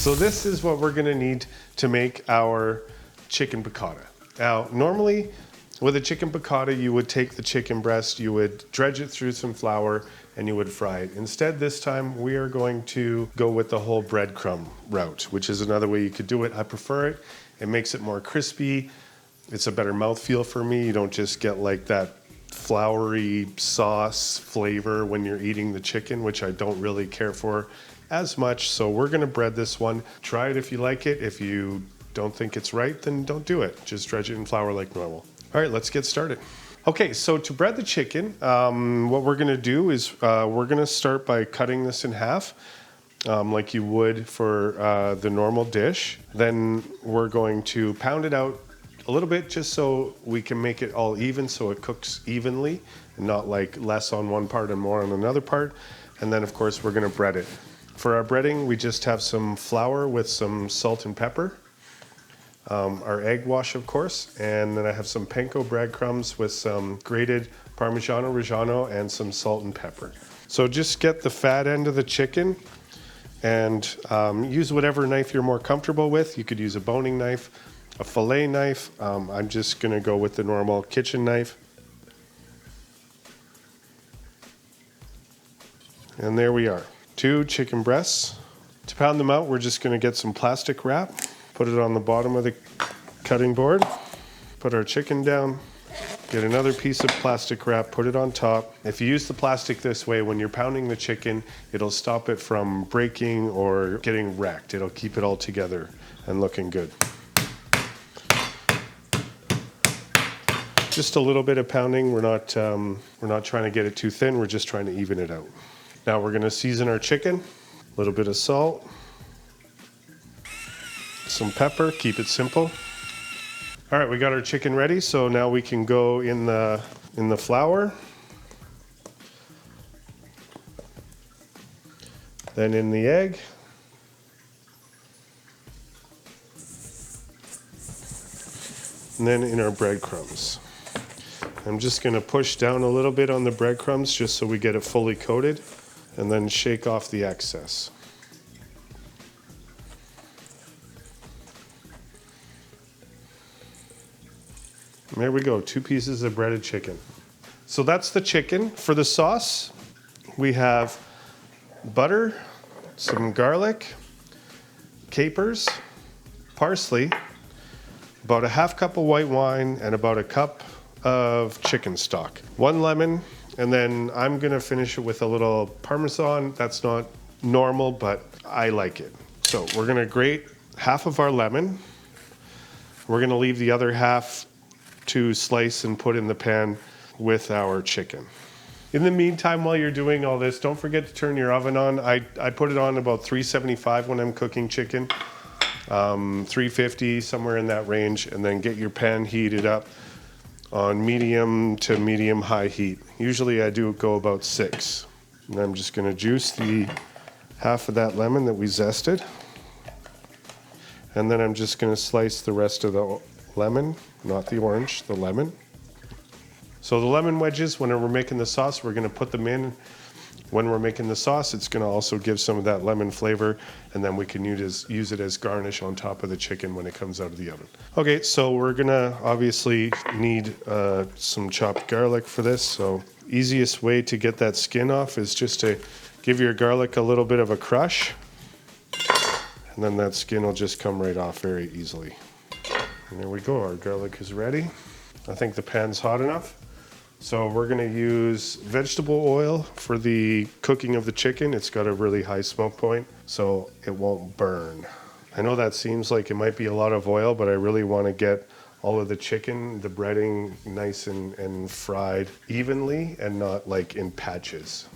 So this is what we're gonna need to make our chicken piccata. Now, normally with a chicken piccata, you would take the chicken breast, you would dredge it through some flour, and you would fry it. Instead, this time, we are going to go with the whole breadcrumb route, which is another way you could do it. I prefer it. It makes it more crispy. It's a better mouthfeel for me. You don't just get like that floury sauce flavor when you're eating the chicken, which I don't really care for as much. So we're gonna bread this one. Try it if you like it. If you don't think it's right, then don't do it. Just dredge it in flour like normal. All right, let's get started. Okay, so to bread the chicken, what we're gonna do is we're gonna start by cutting this in half, like you would for the normal dish. Then we're going to pound it out a little bit just so we can make it all even so it cooks evenly, and not like less on one part and more on another part. And then of course we're gonna bread it. For our breading, we just have some flour with some salt and pepper. Our egg wash, of course, and then I have some panko breadcrumbs with some grated Parmesan Reggiano and some salt and pepper. So just get the fat end of the chicken and use whatever knife you're more comfortable with. You could use a boning knife, a fillet knife. I'm just gonna go with the normal kitchen knife. And there we are, 2 chicken breasts. To pound them out, we're just gonna get some plastic wrap. Put it on the bottom of the cutting board, put our chicken down, get another piece of plastic wrap, put it on top. If you use the plastic this way, when you're pounding the chicken, it'll stop it from breaking or getting wrecked. It'll keep it all together and looking good. Just a little bit of pounding. We're not trying to get it too thin. We're just trying to even it out. Now we're gonna season our chicken, a little bit of salt, some pepper, keep it simple. All right, we got our chicken ready, so now we can go in the flour, then in the egg, and then in our breadcrumbs. I'm just gonna push down a little bit on the breadcrumbs just so we get it fully coated, and then shake off the excess. There we go, 2 pieces of breaded chicken. So that's the chicken. For the sauce, we have butter, some garlic, capers, parsley, about a half cup of white wine, and about a cup of chicken stock. 1 lemon, and then I'm gonna finish it with a little Parmesan. That's not normal, but I like it. So we're gonna grate half of our lemon. We're gonna leave the other half to slice and put in the pan with our chicken. In the meantime, while you're doing all this, don't forget to turn your oven on. I put it on about 375 when I'm cooking chicken, 350, somewhere in that range, and then get your pan heated up on medium to medium high heat. Usually I do go about 6. And I'm just gonna juice the half of that lemon that we zested. And then I'm just gonna slice the rest of the lemon, not the orange, the lemon. So the lemon wedges, when we're making the sauce, we're gonna put them in. When we're making the sauce, it's gonna also give some of that lemon flavor, and then we can use it as garnish on top of the chicken when it comes out of the oven. Okay, so we're gonna obviously need some chopped garlic for this. So easiest way to get that skin off is just to give your garlic a little bit of a crush, and then that skin will just come right off very easily. And there we go, our garlic is ready. I think the pan's hot enough. So we're gonna use vegetable oil for the cooking of the chicken. It's got a really high smoke point, so it won't burn. I know that seems like it might be a lot of oil, but I really wanna get all of the chicken, the breading, nice and fried evenly and not like in patches.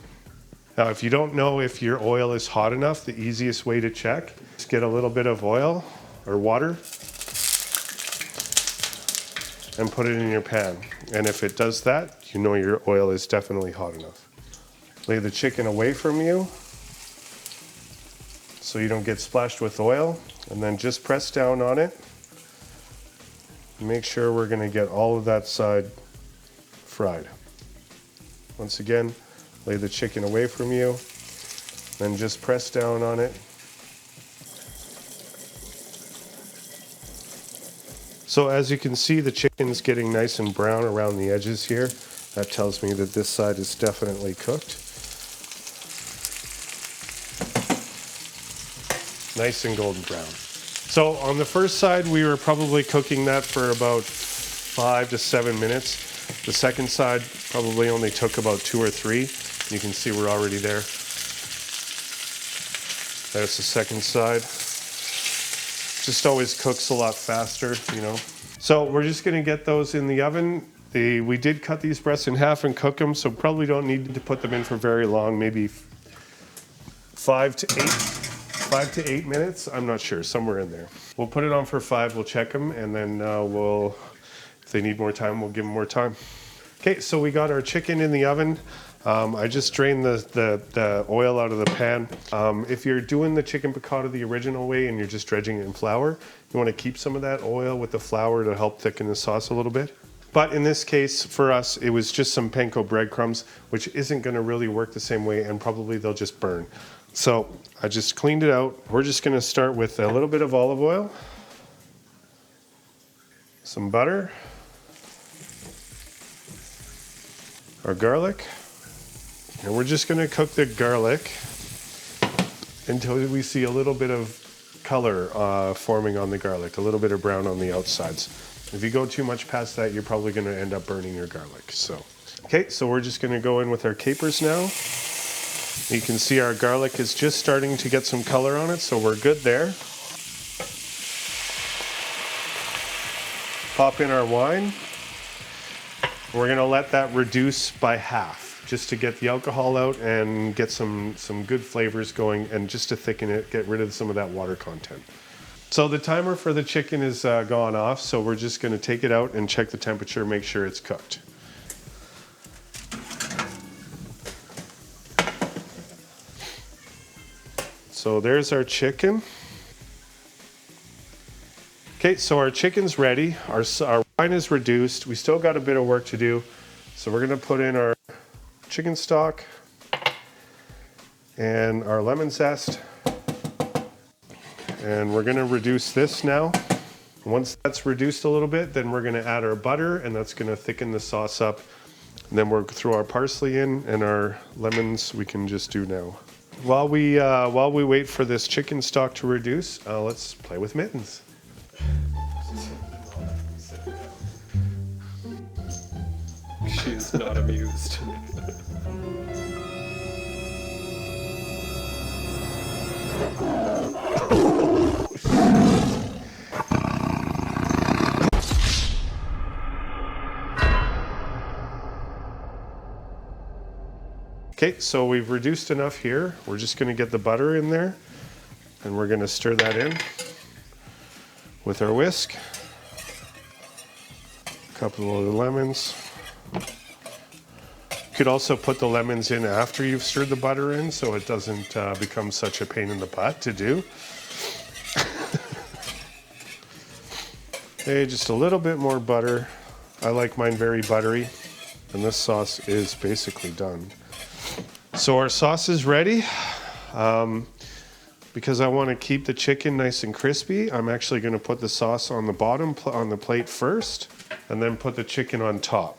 Now, if you don't know if your oil is hot enough, the easiest way to check is get a little bit of oil or water and put it in your pan. And if it does that, you know your oil is definitely hot enough. Lay the chicken away from you so you don't get splashed with oil, and then just press down on it. Make sure we're gonna get all of that side fried. Once again, lay the chicken away from you, then just press down on it So as you can see, the chicken's getting nice and brown around the edges here. That tells me that this side is definitely cooked. Nice and golden brown. So on the first side, we were probably cooking that for about 5 to 7 minutes. The second side probably only took about 2 or 3. You can see we're already there. There's the second side. Just always cooks a lot faster, you know. So we're just gonna get those in the oven. We did cut these breasts in half and cook them, so probably don't need to put them in for very long, maybe 5 to 8 minutes. I'm not sure, somewhere in there. We'll put it on for 5, we'll check them, and then if they need more time, we'll give them more time. Okay, so we got our chicken in the oven. I just drained the oil out of the pan. If you're doing the chicken piccata the original way and you're just dredging it in flour, you want to keep some of that oil with the flour to help thicken the sauce a little bit. But in this case, for us, it was just some panko breadcrumbs, which isn't going to really work the same way, and probably they'll just burn. So I just cleaned it out. We're just going to start with a little bit of olive oil, some butter, our garlic, and we're just going to cook the garlic until we see a little bit of color forming on the garlic, a little bit of brown on the outsides. If you go too much past that, you're probably going to end up burning your garlic. So, okay, so we're just going to go in with our capers now. You can see our garlic is just starting to get some color on it, so we're good there. Pop in our wine. We're going to let that reduce by half, just to get the alcohol out and get some good flavors going, and just to thicken it, get rid of some of that water content. So the timer for the chicken is gone off, so we're just going to take it out and check the temperature, make sure it's cooked. So there's our chicken. Okay, so our chicken's ready. Our wine is reduced. We still got a bit of work to do. So we're going to put in our chicken stock and our lemon zest. And we're going to reduce this now. Once that's reduced a little bit, then we're going to add our butter, and that's going to thicken the sauce up. And then we'll throw our parsley in, and our lemons we can just do now. While we wait for this chicken stock to reduce, let's play with mittens. She's not amused. Okay, so we've reduced enough here. We're just going to get the butter in there, and we're going to stir that in with our whisk. A couple of the lemons. You could also put the lemons in after you've stirred the butter in, so it doesn't become such a pain in the butt to do. Okay, just a little bit more butter. I like mine very buttery, and this sauce is basically done. So our sauce is ready. Because I want to keep the chicken nice and crispy, I'm actually going to put the sauce on the bottom on the plate first, and then put the chicken on top.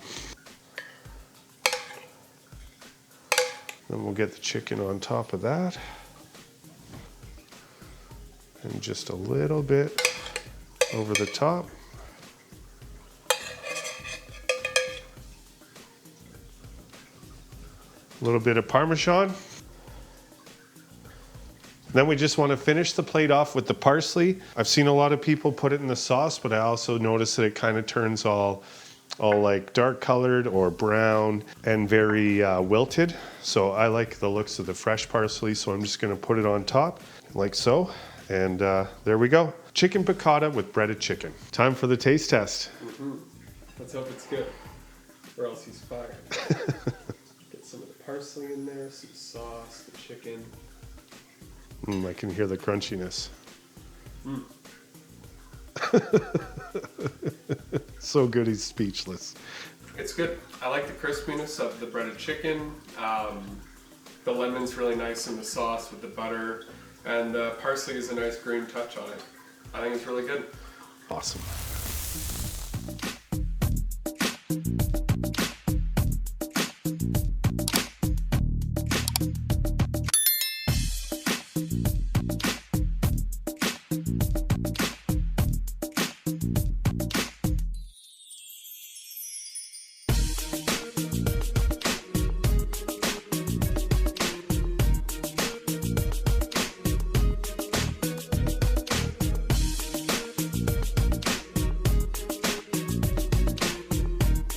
Then we'll get the chicken on top of that. And just a little bit over the top. A little bit of Parmesan. Then we just want to finish the plate off with the parsley. I've seen a lot of people put it in the sauce, but I also noticed that it kind of turns all like dark colored or brown and very wilted. So I like the looks of the fresh parsley, so I'm just going to put it on top like so. And there we go. Chicken piccata with breaded chicken. Time for the taste test. Mm-hmm. Let's hope it's good, or else he's fired. Get some of the parsley in there, some sauce, the chicken. I can hear the crunchiness. Mm. So good, he's speechless. It's good. I like the crispiness of the breaded chicken. The lemon's really nice in the sauce with the butter, and the parsley is a nice green touch on it. I think it's really good. Awesome.